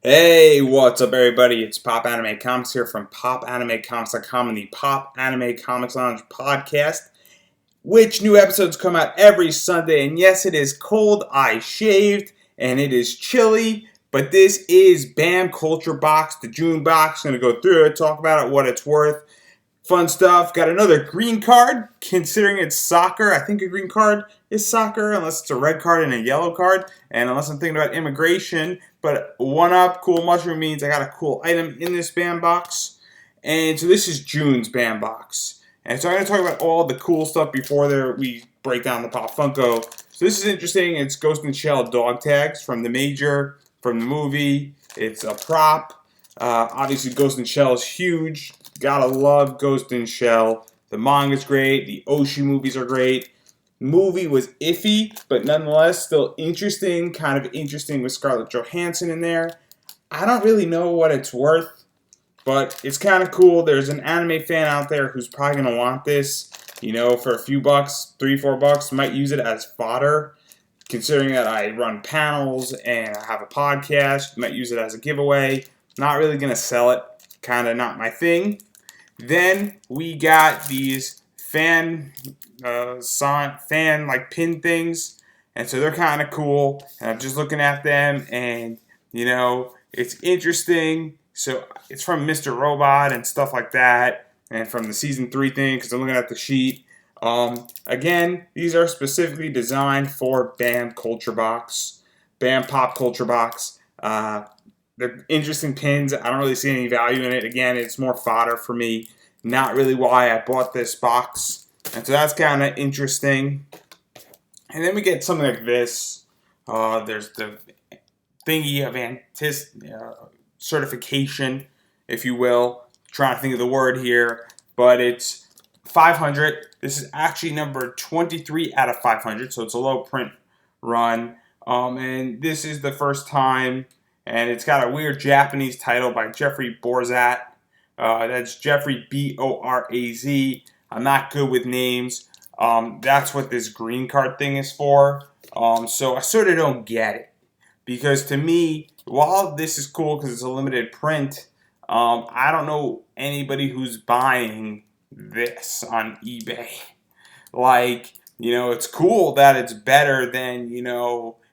Hey, what's up, everybody? It's Pop Anime Comics here from PopAnimeComics.com and the Pop Anime Comics Lounge podcast, which new episodes come out every Sunday. And yes, it is cold. I shaved, and it is chilly. But this is BAM Culture Box, the June box. Going to go through it, talk about it, what it's worth. Fun stuff. Got another green card, considering it's soccer. I think a green card is soccer, unless it's a red card and a yellow card. And unless I'm thinking about immigration. But one up, cool mushroom means I got a cool item in this BAM box. And so this is June's BAM box. And so I'm going to talk about all the cool stuff before we break down the Pop Funko. So this is interesting. It's Ghost in the Shell dog tags from the major, from the movie. It's a prop. Obviously, Ghost in the Shell is huge. Gotta love Ghost in the Shell. The manga's great. The Oshi movies are great. Movie was iffy, but nonetheless still interesting. Kind of interesting with Scarlett Johansson in there. I don't really know what it's worth, but it's kind of cool. There's an anime fan out there who's probably going to want this, for a few bucks, $3-4, might use it as fodder. Considering that I run panels and I have a podcast, might use it as a giveaway. Not really going to sell it. Kind of not my thing. Then we got these fan pin things, and so they're kind of cool. And I'm just looking at them, and it's interesting. So it's from Mr. Robot and stuff like that, and from the season 3 thing because I'm looking at the sheet. Again, these are specifically designed for BAM Culture Box, BAM Pop Culture Box. They're interesting pins. I don't really see any value in it. Again, it's more fodder for me. Not really why I bought this box. And so that's kind of interesting. And then we get something like this. There's the thingy of certification, if you will. Trying to think of the word here. But it's 500. This is actually number 23 out of 500. So it's a low print run. And this is the first time. And it's got a weird Japanese title by Jeffrey Borzat. That's Jeffrey B-O-R-A-Z. I'm not good with names. That's what this green card thing is for. So I sort of don't get it. Because to me, while this is cool because it's a limited print, I don't know anybody who's buying this on eBay. It's cool that it's better than,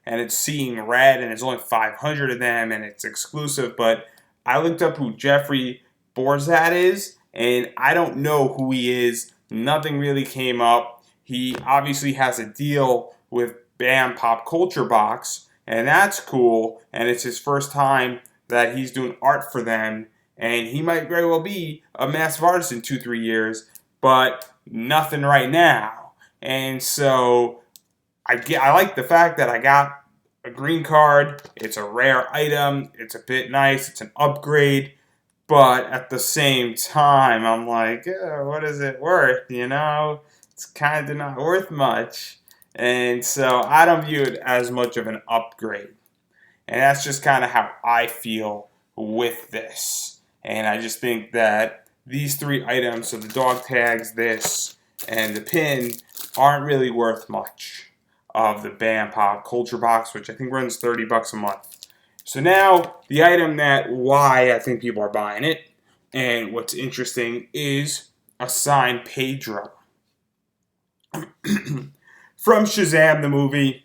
and it's seeing red, and it's only 500 of them, and it's exclusive. But I looked up who Jeffrey Borzat is, and I don't know who he is. Nothing really came up. He obviously has a deal with BAM Pop Culture Box, and that's cool. And it's his first time that he's doing art for them, and he might very well be a massive artist in 2-3 years, but nothing right now. And so I like the fact that I got a green card. It's a rare item. It's a bit nice. It's an upgrade. But at the same time, I'm like, what is it worth? It's kind of not worth much. And so I don't view it as much of an upgrade. And that's just kind of how I feel with this. And I just think that these 3 items, so the dog tags, this, and the pin, aren't really worth much of the BAM Pop Culture Box, which I think runs $30 a month. So now, the item why I think people are buying it, and what's interesting, is a signed Pedro. From Shazam, the movie,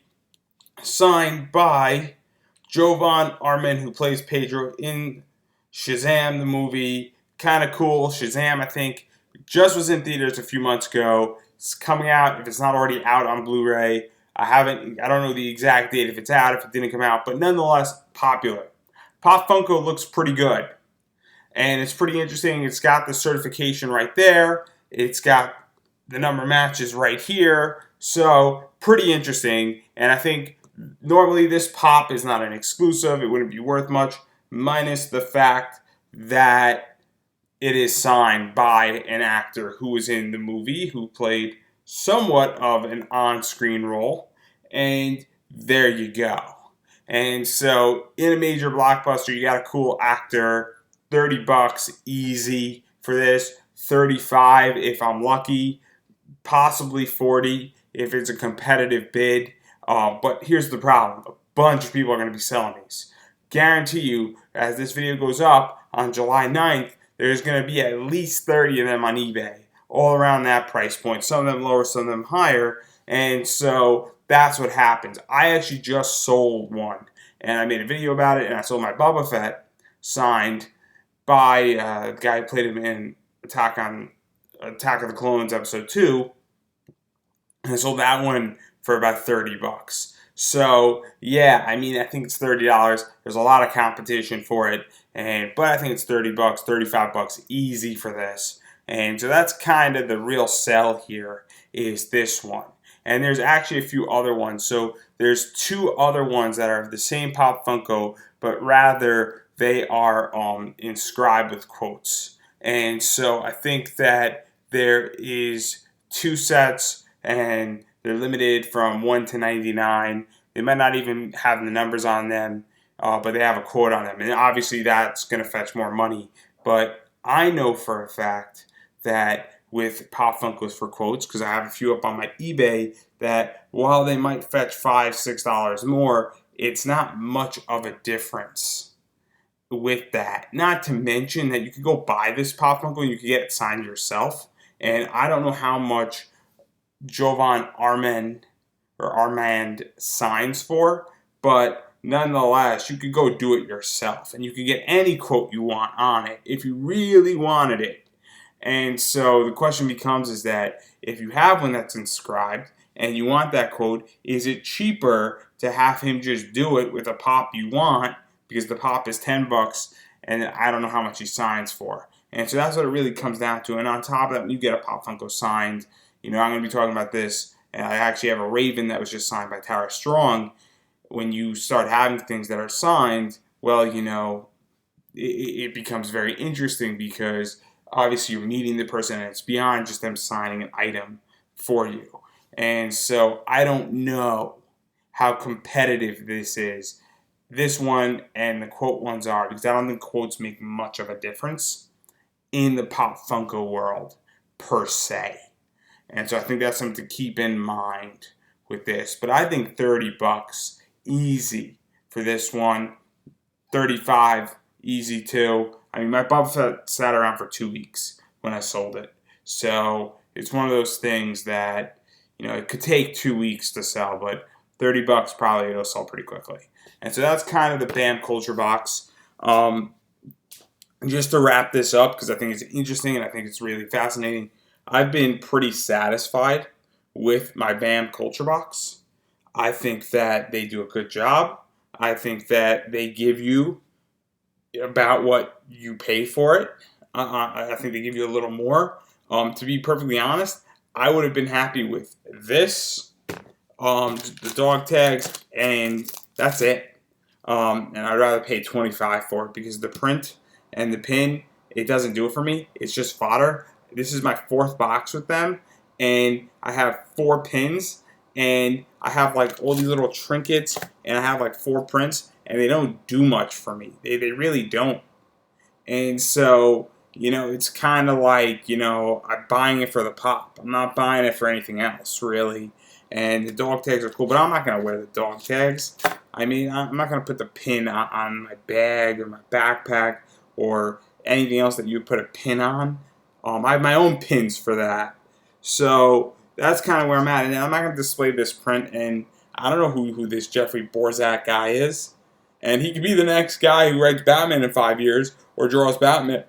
signed by Jovan Arman, who plays Pedro in Shazam, the movie. Kind of cool. Shazam, I think, just was in theaters a few months ago. It's coming out, if it's not already out on Blu-ray. I don't know the exact date if it's out, if it didn't come out, but nonetheless, popular. Pop Funko looks pretty good. And it's pretty interesting. It's got the certification right there. It's got the number matches right here. So, pretty interesting. And I think normally this pop is not an exclusive. It wouldn't be worth much, minus the fact that it is signed by an actor who was in the movie, who played somewhat of an on-screen role. And there you go. And so, in a major blockbuster, you got a cool actor. $30 easy for this. $35 if I'm lucky. Possibly $40 if it's a competitive bid. But here's the problem. A bunch of people are going to be selling these. guarantee you, as this video goes up on July 9th, there's going to be at least 30 of them on eBay, all around that price point. Some of them lower, some of them higher. And so that's what happens. I actually just sold one, and I made a video about it, and I sold my Boba Fett signed by the guy who played him in Attack of the Clones Episode 2. And I sold that one for about $30. So yeah, I mean, I think it's $30. There's a lot of competition for it, but I think it's $30, $35 easy for this. And so that's kind of the real sell here, is this one. And there's actually a few other ones. So there's two other ones that are the same Pop Funko, but rather they are inscribed with quotes. And so I think that there is two sets, and they're limited from 1 to 99. They might not even have the numbers on them, but they have a quote on them. And obviously that's going to fetch more money. But I know for a fact that with Pop Funkos for quotes, because I have a few up on my eBay, that while they might fetch $5, $6 more, it's not much of a difference with that. Not to mention that you could go buy this Pop Funko and you could get it signed yourself. And I don't know how much Jovan Armand signs for, but nonetheless, you could go do it yourself, and you could get any quote you want on it if you really wanted it. And so the question becomes is that if you have one that's inscribed and you want that quote, is it cheaper to have him just do it with a pop you want, because the pop is $10 and I don't know how much he signs for. And so that's what it really comes down to. And on top of that, when you get a Pop Funko signed, I'm going to be talking about this, and I actually have a Raven that was just signed by Tara Strong. When you start having things that are signed, well, it becomes very interesting, because obviously you're meeting the person, and it's beyond just them signing an item for you. And so I don't know how competitive this is, this one and the quote ones are, because I don't think quotes make much of a difference in the Pop Funko world per se. And so I think that's something to keep in mind with this. But I think $30 easy for this one. $35 easy too. I mean, my Boba Fett sat around for 2 weeks when I sold it. So it's one of those things that, it could take 2 weeks to sell, but $30 probably it'll sell pretty quickly. And so that's kind of the BAM Culture Box. Just to wrap this up, because I think it's interesting and I think it's really fascinating, I've been pretty satisfied with my BAM Culture Box. I think that they do a good job. I think that they give you about what you pay for it. I think they give you a little more. To be perfectly honest, I would have been happy with this, the dog tags, and that's it. And I'd rather pay $25 for it, because the print and the pin, it doesn't do it for me. It's just fodder. This is my 4th box with them, and I have 4 pins, and I have like all these little trinkets, and I have like 4 prints, and they don't do much for me. They really don't. And so, it's kind of like, I'm buying it for the pop. I'm not buying it for anything else, really. And the dog tags are cool, but I'm not going to wear the dog tags. I mean, I'm not going to put the pin on my bag or my backpack or anything else that you put a pin on. I have my own pins for that. So that's kind of where I'm at. And I'm not going to display this print. And I don't know who this Jeffrey Borzak guy is. And he could be the next guy who writes Batman in 5 years or draws Batman,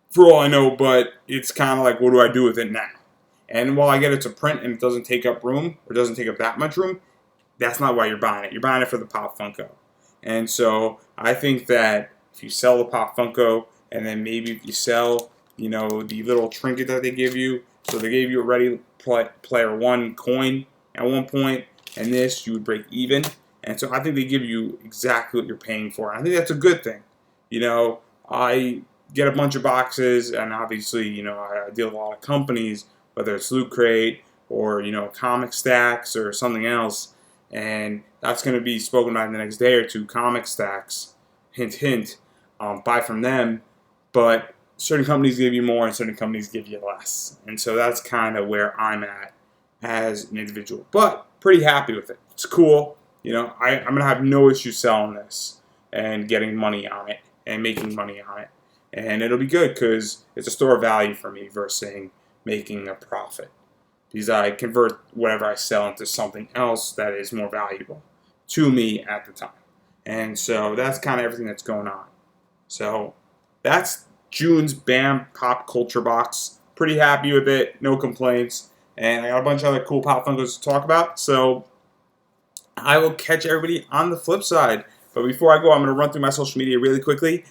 for all I know. But it's kind of like, what do I do with it now? And while I get it to print and it doesn't take up room, or doesn't take up that much room, that's not why you're buying it. You're buying it for the Pop Funko. And so I think that if you sell the Pop Funko, and then maybe if you sell, the little trinket that they give you. So they gave you a Ready Player One coin at one point, and this, you would break even. And so I think they give you exactly what you're paying for. And I think that's a good thing. I get a bunch of boxes, and obviously, I deal with a lot of companies, whether it's Loot Crate or, Comic Stacks or something else. And that's going to be spoken about in the next day or two. Comic Stacks, hint, hint, buy from them. But certain companies give you more and certain companies give you less. And so that's kind of where I'm at as an individual. But pretty happy with it. It's cool. I'm going to have no issue selling this. and getting money on it and making money on it. And it'll be good because it's a store of value for me versus making a profit. Because I convert whatever I sell into something else that is more valuable to me at the time. And so that's kind of everything that's going on. So that's June's BAM Pop Culture Box. Pretty happy with it. No complaints. And I got a bunch of other cool pop Funkos to talk about. So I will catch everybody on the flip side. But before I go, I'm going to run through my social media really quickly.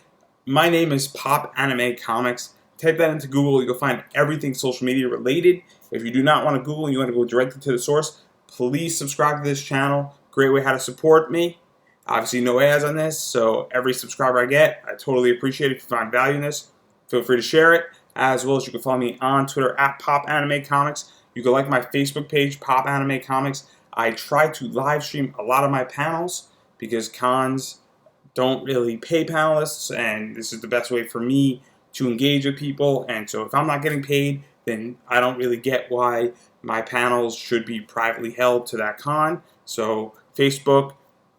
My name is Pop Anime Comics. Type that into Google. You'll find everything social media related. If you do not want to Google and you want to go directly to the source, please subscribe to this channel. Great way how to support me. Obviously, no ads on this, so every subscriber I get, I totally appreciate it. If you find value in this, feel free to share it. As well as you can follow me on Twitter at Pop Anime Comics. You can like my Facebook page, Pop Anime Comics. I try to live stream a lot of my panels because cons don't really pay panelists, and this is the best way for me to engage with people. And so if I'm not getting paid, then I don't really get why my panels should be privately held to that con. So Facebook,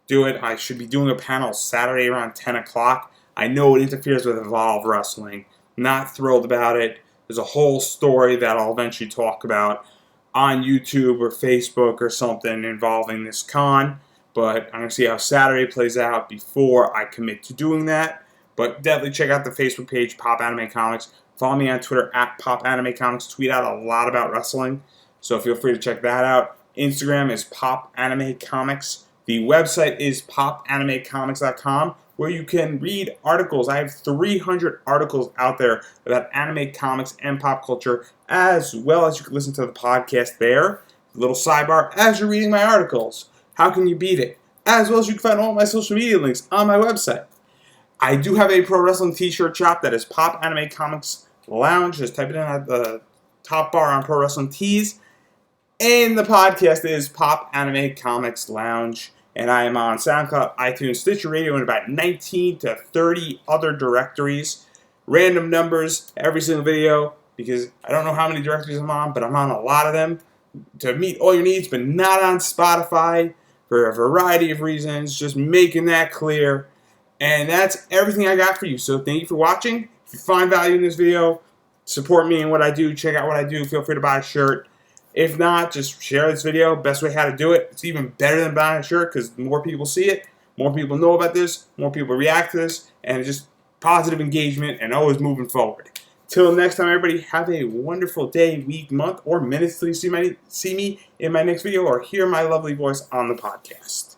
do it. I should be doing a panel Saturday around 10 o'clock. I know it interferes with Evolve Wrestling. Not thrilled about it. There's a whole story that I'll eventually talk about on YouTube or Facebook or something involving this con. But I'm going to see how Saturday plays out before I commit to doing that. But definitely check out the Facebook page, Pop Anime Comics. Follow me on Twitter at Pop Anime Comics. Tweet out a lot about wrestling, so feel free to check that out. Instagram is Pop Anime Comics. The website is popanimecomics.com, where you can read articles. I have 300 articles out there about anime, comics, and pop culture, as well as you can listen to the podcast there. A little sidebar, as you're reading my articles. How can you beat it? As well as you can find all my social media links on my website. I do have a pro wrestling t-shirt shop that is Pop Anime Comics Lounge. Just type it in at the top bar on Pro Wrestling Tees. And the podcast is Pop Anime Comics Lounge. And I am on SoundCloud, iTunes, Stitcher Radio, and about 19 to 30 other directories. Random numbers every single video, because I don't know how many directories I'm on, but I'm on a lot of them to meet all your needs, but not on Spotify for a variety of reasons. Just making that clear. And that's everything I got for you. So thank you for watching. If you find value in this video, support me in what I do. Check out what I do. Feel free to buy a shirt. If not, just share this video. Best way how to do it. It's even better than buying a shirt because more people see it, more people know about this, more people react to this, and it's just positive engagement and always moving forward. Till next time, everybody, have a wonderful day, week, month, or minutes till you see me in my next video or hear my lovely voice on the podcast.